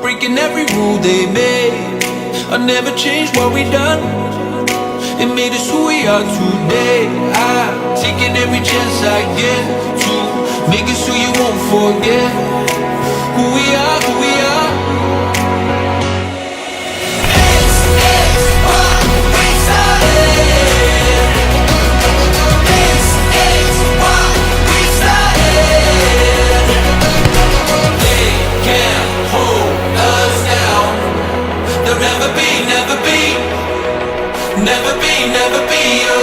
breaking every rule they made. I never changed what we done. It made us who we are today. I'm taking every chance I get to make it so you won't forget who we are, who we are. It's what we started. It's what we started. They can't hold us down. There'll never be, never be, never be, never be.